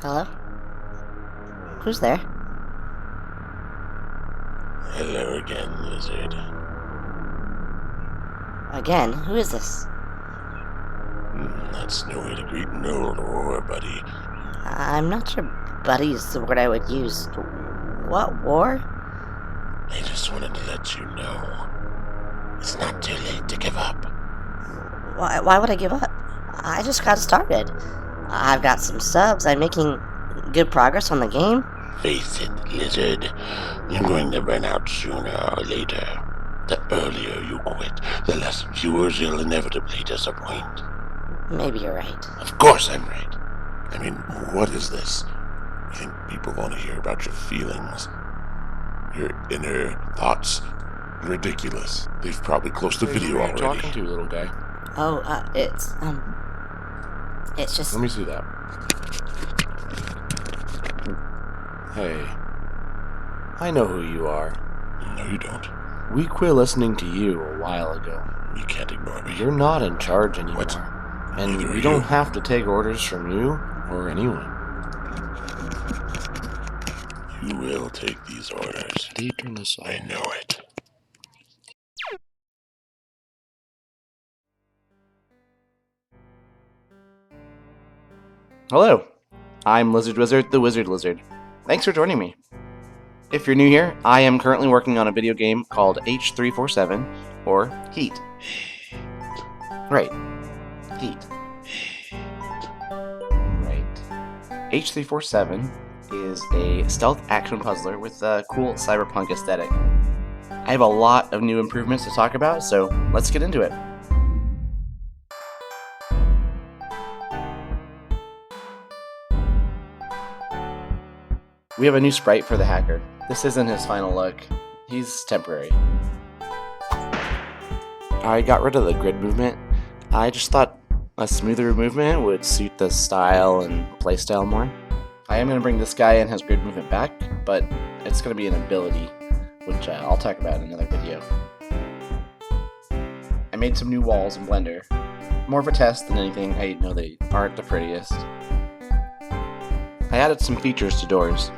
Hello? Who's there? Hello again, lizard. Again? Who is this? That's no way to greet an old war, buddy. I'm not sure buddy is the word I would use. What war? I just wanted to let you know. It's not too late to give up. Why would I give up? I just got started. I've got some subs. I'm making good progress on the game. Face it, lizard. You're going to run out sooner or later. The earlier you quit, the less viewers you'll inevitably disappoint. Maybe you're right. Of course I'm right. I mean, what is this? I think people want to hear about your feelings. Your inner thoughts. Ridiculous. They've probably closed the video already. What are you talking to, little guy? Oh, it's just... Let me see that. Hey. I know who you are. No, you don't. We quit listening to you a while ago. You can't ignore me. You're not in charge anymore. What? And Neither are we don't you. have to take orders from you or anyone. You will take these orders. Do you turn this off? I know it. Hello, I'm Lizard Wizard, the Wizard Lizard. Thanks for joining me. If you're new here, I am currently working on a video game called H347, or Heat. Right. Heat. Right. H347 is a stealth action puzzler with a cool cyberpunk aesthetic. I have a lot of new improvements to talk about, so let's get into it. We have a new sprite for the hacker. This isn't his final look. He's temporary. I got rid of the grid movement. I just thought a smoother movement would suit the style and playstyle more. I am going to bring this guy and his grid movement back, but it's going to be an ability, which I'll talk about in another video. I made some new walls in Blender. More of a test than anything. I know they aren't the prettiest. I added some features to doors.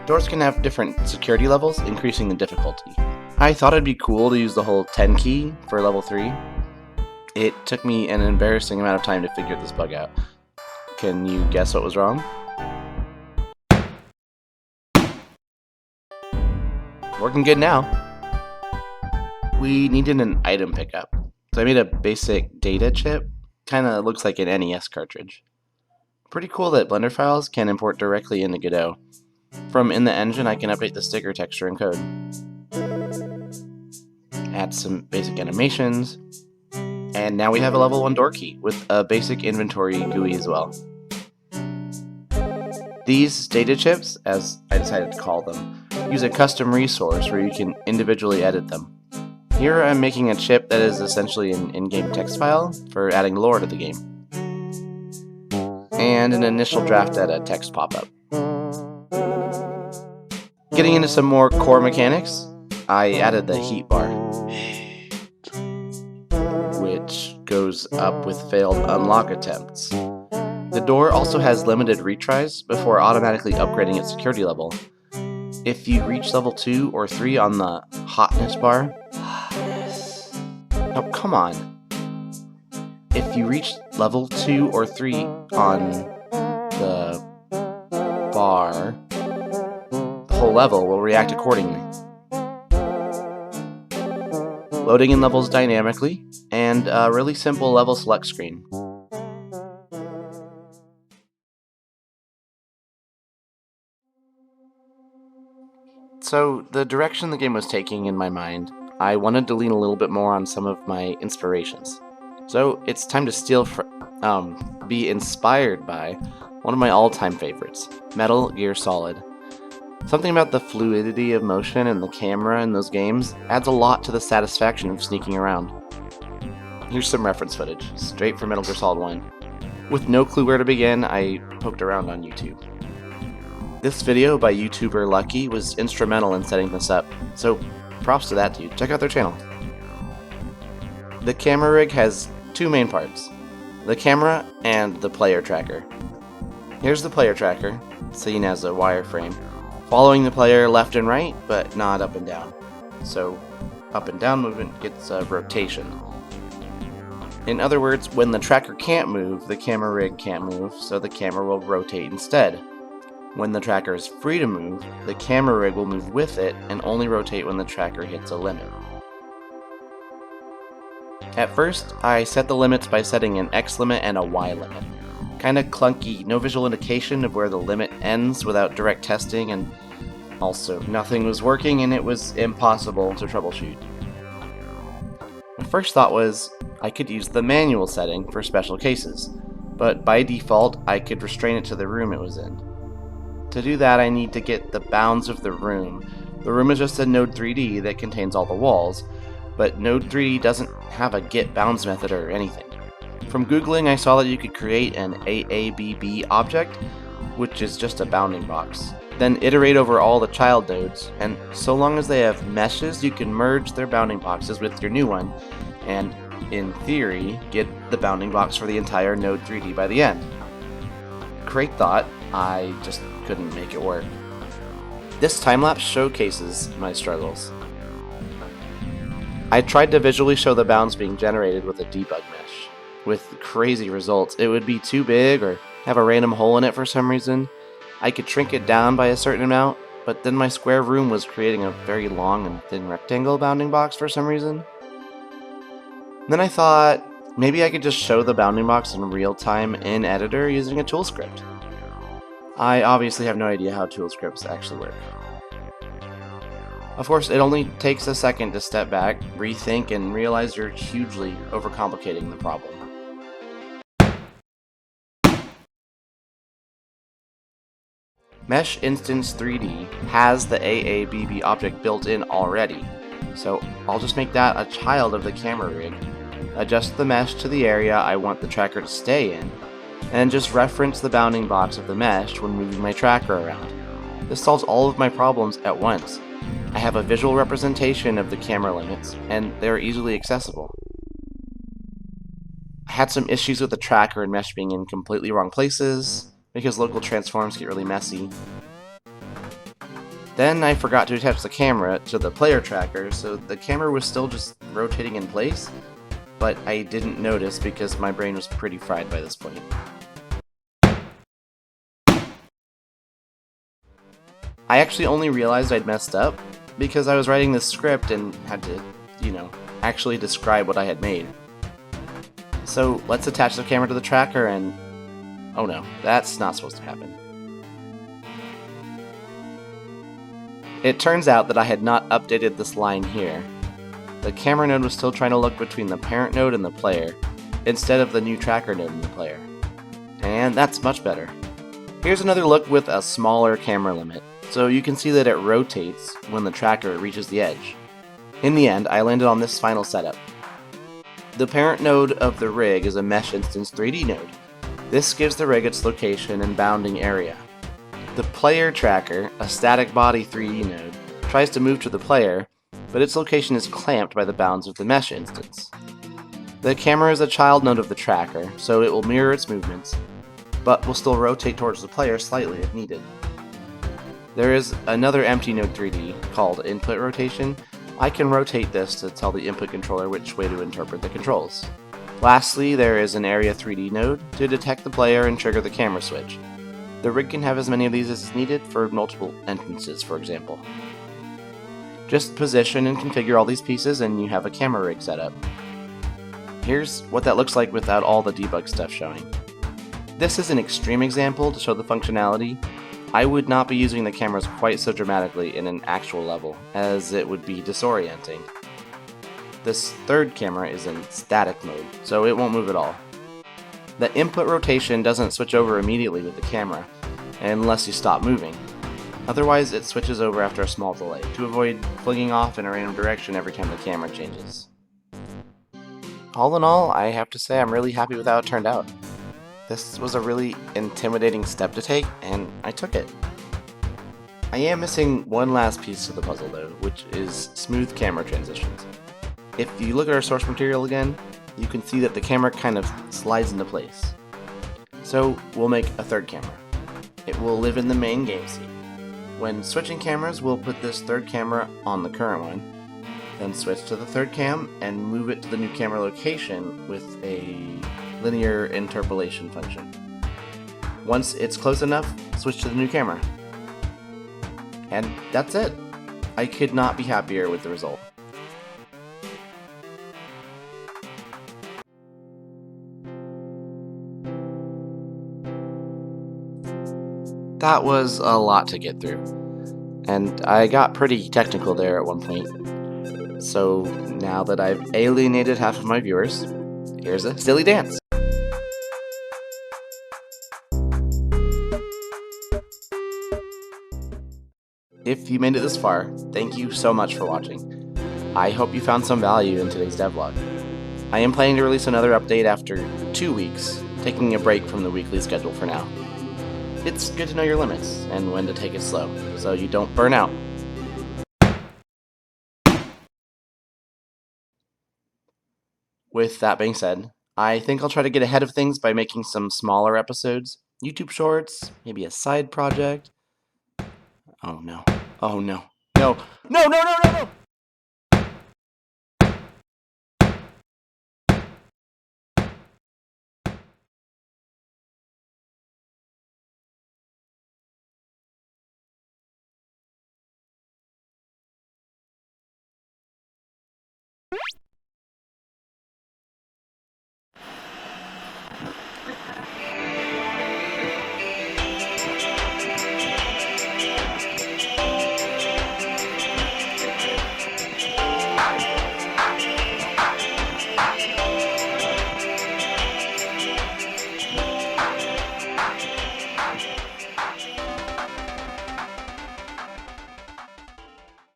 Doors can have different security levels, increasing the difficulty. I thought it'd be cool to use the whole 10 key for level 3. It took me an embarrassing amount of time to figure this bug out. Can you guess what was wrong? Working good now. We needed an item pickup, so I made a basic data chip. Kinda looks like an NES cartridge. Pretty cool that Blender files can import directly into Godot. From in the engine, I can update the sticker texture and code. Add some basic animations. And now we have a level 1 door key with a basic inventory GUI as well. These data chips, as I decided to call them, use a custom resource where you can individually edit them. Here I'm making a chip that is essentially an in-game text file for adding lore to the game. And an initial draft data text pop-up. Getting into some more core mechanics, I added the heat bar, which goes up with failed unlock attempts. The door also has limited retries before automatically upgrading its security level. If you reach level 2 or 3 on the hotness bar... Oh, come on. If you reach level 2 or 3 on the bar, the whole level will react accordingly. Loading in levels dynamically, and a really simple level select screen. So, the direction the game was taking in my mind, I wanted to lean a little bit more on some of my inspirations. So, it's time to be inspired by one of my all-time favorites, Metal Gear Solid. Something about the fluidity of motion and the camera in those games adds a lot to the satisfaction of sneaking around. Here's some reference footage, straight from Metal Gear Solid 1. With no clue where to begin, I poked around on YouTube. This video by YouTuber Lucky was instrumental in setting this up, so props to that dude. Check out their channel. The camera rig has two main parts, the camera and the player tracker. Here's the player tracker, seen as a wireframe, following the player left and right, but not up and down. So up and down movement gets a rotation. In other words, when the tracker can't move, the camera rig can't move, so the camera will rotate instead. When the tracker is free to move, the camera rig will move with it and only rotate when the tracker hits a limit. At first, I set the limits by setting an X limit and a Y limit. Kinda clunky, no visual indication of where the limit ends without direct testing, and also nothing was working and it was impossible to troubleshoot. My first thought was I could use the manual setting for special cases, but by default I could restrain it to the room it was in. To do that, I need to get the bounds of the room. The room is just a Node 3D that contains all the walls, but Node 3D doesn't have a get bounds method or anything. From Googling, I saw that you could create an AABB object, which is just a bounding box. Then iterate over all the child nodes, and so long as they have meshes, you can merge their bounding boxes with your new one, and, in theory, get the bounding box for the entire Node 3D by the end. Great thought, I just couldn't make it work. This time-lapse showcases my struggles. I tried to visually show the bounds being generated with a debug mesh. With crazy results. It would be too big or have a random hole in it for some reason. I could shrink it down by a certain amount, but then my square room was creating a very long and thin rectangle bounding box for some reason. Then I thought, maybe I could just show the bounding box in real time in Editor using a tool script. I obviously have no idea how tool scripts actually work. Of course, it only takes a second to step back, rethink, and realize you're hugely overcomplicating the problem. Mesh Instance 3D has the AABB object built in already, so I'll just make that a child of the camera rig, adjust the mesh to the area I want the tracker to stay in, and just reference the bounding box of the mesh when moving my tracker around. This solves all of my problems at once. I have a visual representation of the camera limits, and they're easily accessible. I had some issues with the tracker and mesh being in completely wrong places, because local transforms get really messy. Then I forgot to attach the camera to the player tracker, so the camera was still just rotating in place, but I didn't notice because my brain was pretty fried by this point. I actually only realized I'd messed up because I was writing this script and had to, actually describe what I had made. So let's attach the camera to the tracker and... oh no, that's not supposed to happen. It turns out that I had not updated this line here. The camera node was still trying to look between the parent node and the player, instead of the new tracker node and the player. And that's much better. Here's another look with a smaller camera limit, so you can see that it rotates when the tracker reaches the edge. In the end, I landed on this final setup. The parent node of the rig is a Mesh Instance 3D node. This gives the rig its location and bounding area. The player tracker, a static body 3D node, tries to move to the player, but its location is clamped by the bounds of the mesh instance. The camera is a child node of the tracker, so it will mirror its movements, but will still rotate towards the player slightly if needed. There is another empty node 3D, called input rotation. I can rotate this to tell the input controller which way to interpret the controls. Lastly, there is an Area 3D node to detect the player and trigger the camera switch. The rig can have as many of these as is needed for multiple entrances, for example. Just position and configure all these pieces and you have a camera rig set up. Here's what that looks like without all the debug stuff showing. This is an extreme example to show the functionality. I would not be using the cameras quite so dramatically in an actual level, as it would be disorienting. This third camera is in static mode, so it won't move at all. The input rotation doesn't switch over immediately with the camera, unless you stop moving. Otherwise, it switches over after a small delay, to avoid flinging off in a random direction every time the camera changes. All in all, I have to say I'm really happy with how it turned out. This was a really intimidating step to take, and I took it. I am missing one last piece to the puzzle though, which is smooth camera transitions. If you look at our source material again, you can see that the camera kind of slides into place. So we'll make a third camera. it will live in the main game scene. When switching cameras, we'll put this third camera on the current one, then switch to the third cam and move it to the new camera location with a linear interpolation function. Once it's close enough, switch to the new camera. And that's it. I could not be happier with the result. That was a lot to get through, and I got pretty technical there at one point. So now that I've alienated half of my viewers, here's a silly dance. If you made it this far, thank you so much for watching. I hope you found some value in today's devlog. I am planning to release another update after 2 weeks, taking a break from the weekly schedule for now. It's good to know your limits and when to take it slow, so you don't burn out. With that being said, I think I'll try to get ahead of things by making some smaller episodes, YouTube shorts, maybe a side project. Oh no. Oh no. No. No, no, no, no, no!